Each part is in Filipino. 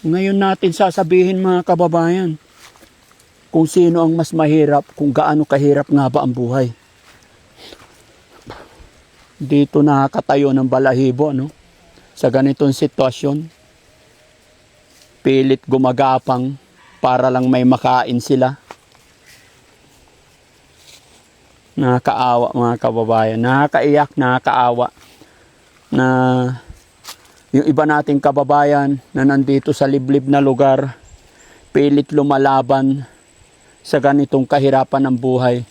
Ngayon natin sasabihin mga kababayan kung sino ang mas mahirap, kung gaano kahirap nga ba ang buhay. Dito nakakatayo ng balahibo, no? Sa ganitong sitwasyon, pilit gumagapang para lang may makain sila. Nakakaawa mga kababayan, nakakaiyak, nakakaawa na yung iba nating kababayan na nandito sa liblib na lugar, pilit lumalaban sa ganitong kahirapan ng buhay.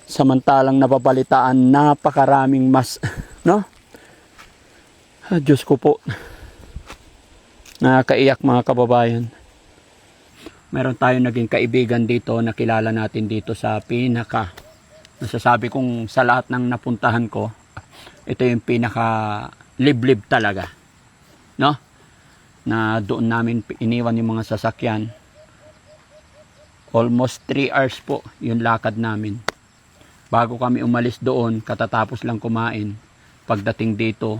Samantalang nababalitaan napakaraming mas, no? Diyos ko po. Nakakaiyak mga kababayan. Meron tayong naging kaibigan dito, nakilala natin dito sa pinaka. Nasasabi kong sa lahat ng napuntahan ko, ito yung pinaka liblib talaga. No? Na doon namin iniwan yung mga sasakyan. Almost 3 hours po yung lakad namin. Bago kami umalis doon, katatapos lang kumain. Pagdating dito,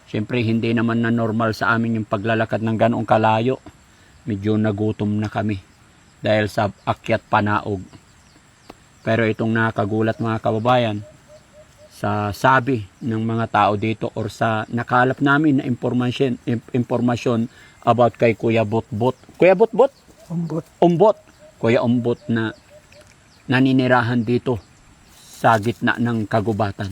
syempre hindi naman na normal sa amin yung paglalakad ng ganoong kalayo. Medyo nagutom na kami dahil sa akyat panaog. Pero itong nakakagulat mga kababayan, sa sabi ng mga tao dito or sa nakalap namin na impormasyon about kay Kuya Botbot. Kuya Botbot? Umbot. Kuya Umbot na naninirahan dito sa gitna ng kagubatan.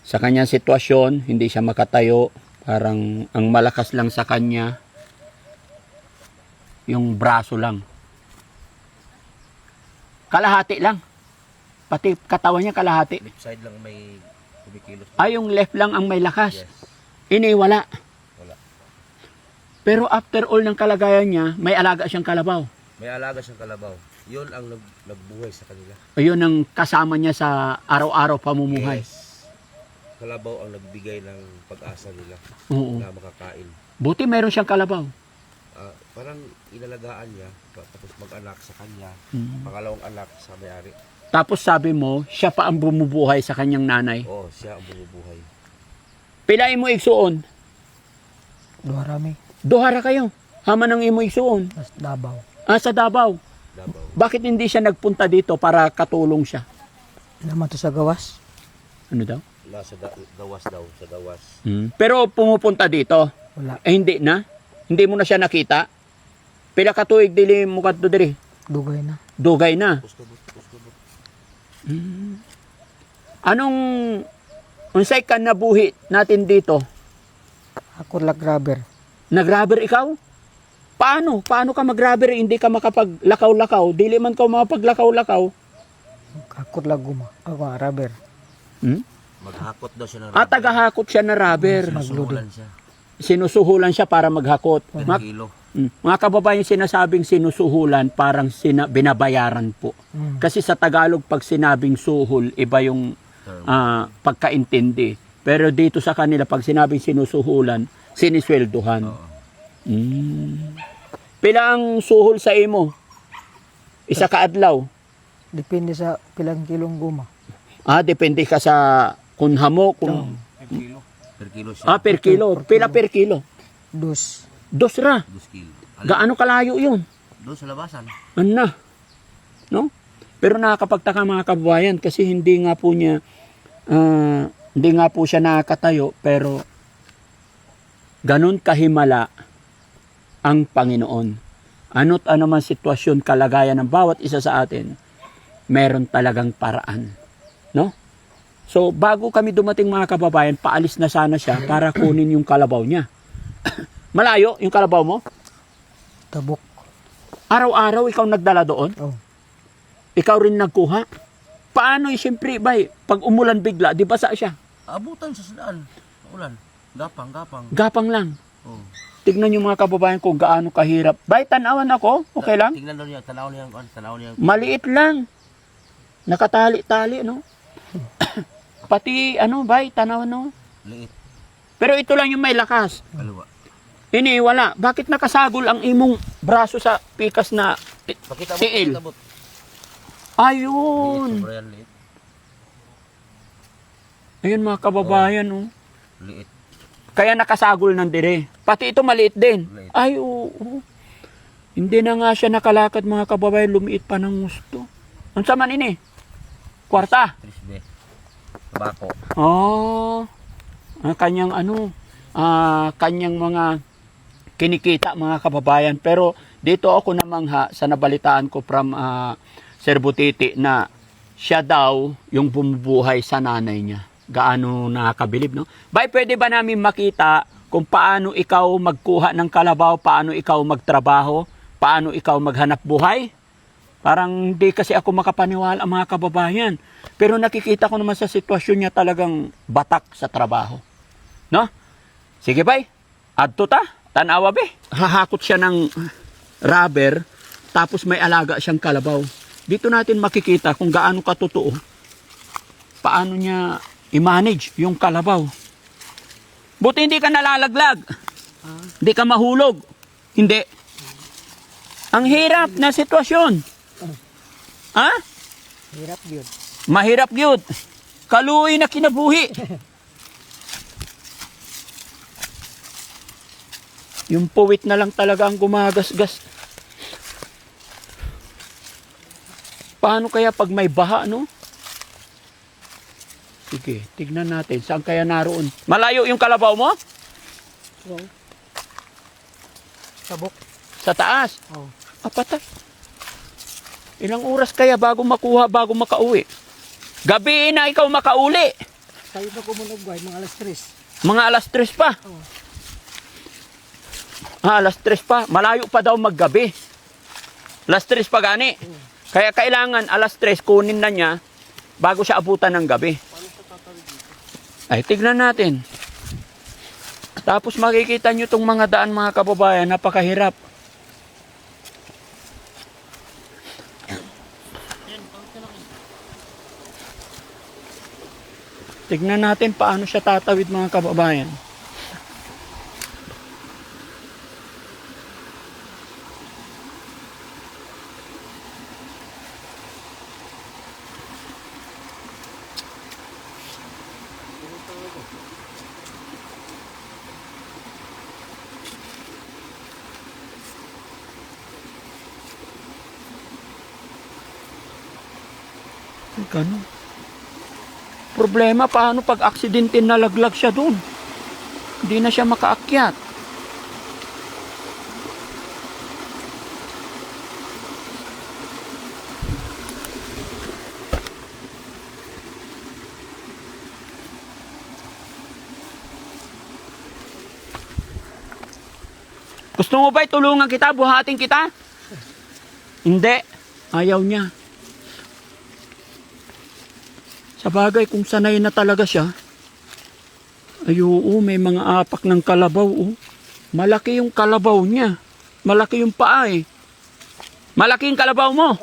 Sa kanyang sitwasyon, hindi siya makatayo. Parang ang malakas lang sa kanya, yung braso lang. Kalahati lang. Pati katawan niya kalahati. Left side lang may kumikilos. Yung left lang ang may lakas. Yes. Ini wala. Wala. Pero after all ng kalagayan niya, may alaga siyang kalabaw. May alaga siyang kalabaw. Yun ang nagbuhay sa kanila. Ayun ang kasama niya sa araw-araw pamumuhay. Yes. Kalabaw ang nagbigay ng pag-asa nila Oo. na makakain. Buti meron siyang kalabaw. Parang inalagaan niya, tapos mag-anak sa kanya. Mm. Pangalawang anak sa may-ari. Tapos sabi mo, siya pa ang bumubuhay sa kanyang nanay. Oo, siya ang bumubuhay. Pilain mo igsuon. Duharami. Duhara kayo. Hama ng imo igsuon. Mas Davao. Sa Davao. Davao. Bakit hindi siya nagpunta dito para katulong siya? Naman to sa gawas. Ano daw? Nasa gawas daw, sa gawas. Pero pumupunta dito. Wala. Hindi na. Hindi mo na siya nakita. Pila ka tuig dili mo kadto diri. Dugay na. Dugay na. Puskabot. Anong unsay ka nabuhi natin dito? Ako lag rubber. Nag-rubber ikaw? Paano? Paano ka mag-rubber? Hindi ka makapaglakaw-lakaw. Dili man ka makapaglakaw-lakaw. Ako lag guma. Ako rubber. Maghakot daw siya ng Tagahakot siya na rubber. Sinusuhulan siya. Sinusuhulan siya para maghakot. Per kilo. Mga kababayan, sinasabing sinusuhulan, parang binabayaran po. Kasi sa Tagalog, pag sinabing suhol, iba yung pagkaintindi. Pero dito sa kanila, pag sinabing sinusuhulan, siniswelduhan. Pila ang suhol sa imo? Isa ka adlaw? Depende sa pilang kilong guma. Depende ka sa kung hamo, kung... Per kilo siya. Per kilo. Pila per kilo? Dos. 2 ra. 2 kilo. Gaano kalayo yun? Doon sa labasan. Ano? No? Pero nakakapagtaka mga kababayan kasi hindi nga po siya nakakatayo, pero ganun kahimala ang Panginoon. Ano't ano man sitwasyon, kalagayan ng bawat isa sa atin, meron talagang paraan. No? So, bago kami dumating mga kababayan, paalis na sana siya para kunin yung kalabaw niya. Malayo yung kalabaw mo? Tabok. Araw-araw ikaw nagdala doon? Oh. Ikaw rin nagkuha? Paano siyempre, bay, pag umulan bigla, di basa siya? Abutan sa daan. Ulan. Gapang. Gapang lang. Oh. Tignan yung mga kababayan kung gaano kahirap. Bay, tanawan ako, okay lang? Tingnan daw niya, tanaw niya. Maliit lang. Nakatali-tali, no? Pati, bay, tanawan, no? Liit. Pero ito lang yung may lakas. Kaliwa. Iniwala. Bakit nakasagol ang imong braso sa pikas na Pakita mo. tiil? Pakita mo. Ayun. Liit, sobrang liit. Ayun mga kababayan, oh. Liit. Kaya nakasagol ng dire. Pati ito maliit din. Maliit. Ay, oo. Hindi na nga siya nakalakad mga kababayan, lumiit pa ng gusto. Ang sama ini? Kwarta. Trisbe. Tabako. Oh. Ang kanyang kanyang mga kinikita mga kababayan. Pero dito ako namangha sa nabalitaan ko from Sir Butiti na siya daw yung bumubuhay sa nanay niya. Gaano nakakabilib, no? Bay, pwede ba namin makita kung paano ikaw magkuha ng kalabaw, paano ikaw magtrabaho, paano ikaw maghanap buhay? Parang di kasi ako makapaniwala mga kababayan. Pero nakikita ko naman sa sitwasyon niya talagang batak sa trabaho. No? Sige bay, adto ta, tanawa be. Hahakot siya ng rubber, tapos may alaga siyang kalabaw. Dito natin makikita kung gaano katotoo. Paano niya i-manage yung kalabaw. Buti hindi ka nalalaglag. Hindi ka mahulog. Hindi. Ang hirap na sitwasyon. Ha? Hirap yun. Mahirap yun. Kaluoy na kinabuhi. Yung puwit na lang talaga ang gumagasgas. Paano kaya pag may baha, no? Sige, tignan natin. Saan kaya naroon? Malayo yung kalabaw mo? Wow. Tabok. Sa taas? Oh. Patay. Ilang oras kaya bago makuha, bago makauwi? Gabi na ikaw makauli. Tayo na kumunagway, mga alas 3. Mga alas 3 pa. Oh. Alas 3 pa. Malayo pa daw maggabi. Alas 3 pa gani. Kaya kailangan alas 3 kunin na niya bago siya abutan ng gabi. Ay, tignan natin. Tapos makikita nyo itong mga daan mga kababayan, napakahirap. Tignan natin paano siya tatawid mga kababayan. Ganun. Problema, paano pag aksidente nalaglag siya doon? Hindi na siya makaakyat. Gusto mo ba tulungan kita, buhatin kita? Hindi. Ayaw niya. Sa bagay, kung sanay na talaga siya, ay oo, may mga apak ng kalabaw. Oh. Malaki yung kalabaw niya. Malaki yung paa eh. Malaki yung kalabaw mo.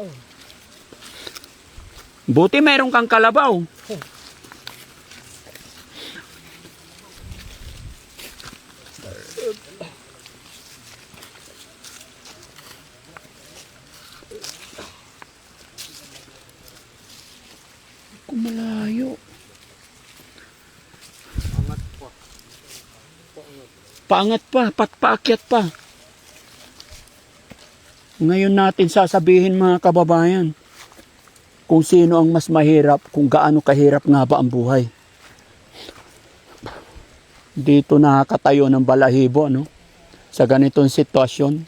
Buti meron kang kalabaw. Malayo. Paangat pa, paakyat pa. Ngayon natin sasabihin mga kababayan kung sino ang mas mahirap, kung gaano kahirap nga ba ang buhay. Dito nakakatayo ng balahibo, no? Sa ganitong sitwasyon,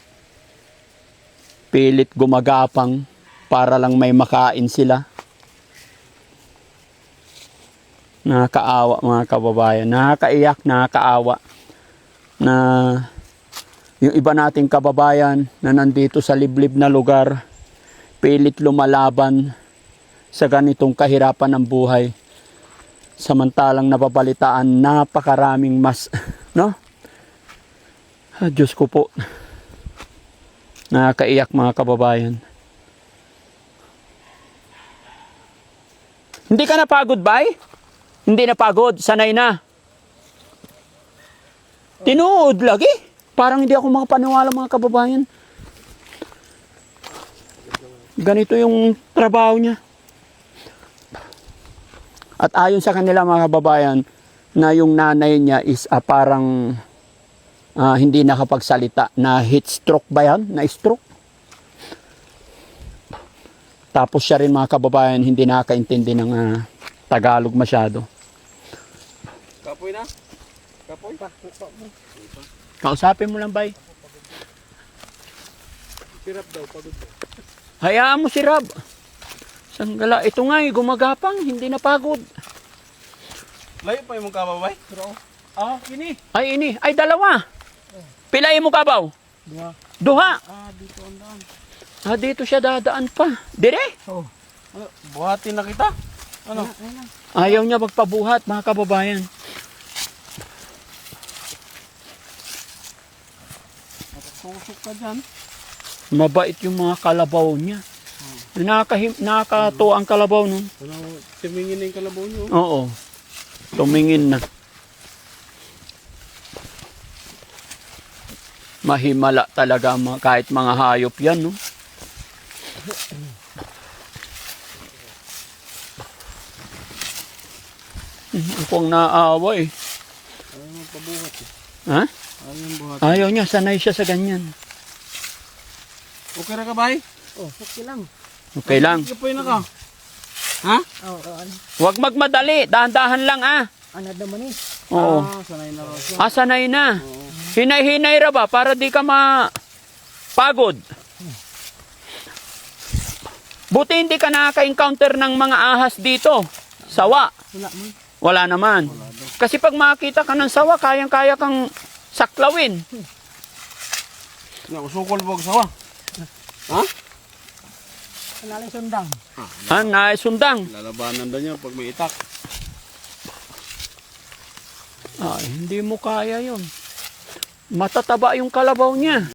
pilit gumagapang para lang may makain sila. Nakakaawa mga kababayan, nakakaiyak, nakakaawa na yung iba nating kababayan na nandito sa liblib na lugar, pilit lumalaban sa ganitong kahirapan ng buhay. Samantalang napabalitaan napakaraming mas, no? Diyos ko po, nakakaiyak mga kababayan. Hindi ka napagod, bay? Hindi na pagod, sanay na. Tinuod lagi. Parang hindi ako makapaniwala mga kababayan. Ganito yung trabaho niya. At ayon sa kanila mga kababayan, na yung nanay niya is parang hindi nakapagsalita, na heat stroke ba yan? Na stroke? Tapos siya rin mga kababayan hindi nakakaintindi ng Tagalog masyado. Kapoy na? Kapoy? Kausapin mo lang, bay. Sirap daw, pagod daw. Hayaan mo si Rab. Sanggala, ito nga gumagapang, hindi napagod. Layo pa yung mong kababay? Ini. Ay, ay dalawa. Pilay mo kabaw? Duha. Duha. Dito ang daan. Dito siya dadaan pa. Dire? Oh. Buhatin na kita. Ano? Ayaw niya magpabuhat, mga kababayan. Tusok ka dyan. Mabait yung mga kalabaw niya. Nakakatuwa ang kalabaw nun. Ano, tumingin na yung kalabaw nyo. Oo. Tumingin na. Mahimala talaga kahit mga hayop yan, no? Ako ang naawa eh. Ayaw mo pabuhat eh. Ha? Ayaw yung buhat. Ayaw niya, sanay siya sa ganyan. Okay na ka, bay? Oh, okay lang. Okay lang. Kapoy na ka. Ha? Oh, ano? Huwag magmadali, dahan-dahan lang Ano naman eh. Oo. Sanay na raw siya. Sanay na. Hinay-hinay ra ba para di ka mapagod? Buti hindi ka nakaka-encounter ng mga ahas dito. Sawa. Wala man. Wala naman. Kasi pag makita ka ng sawa, kayang-kaya kang saklawin. Usukol mo sawa. Ha? Kanalay sundang. Naisundang. Lalabanan daw niya pag may itak. Hindi mo kaya yon. Matataba yung kalabaw niya.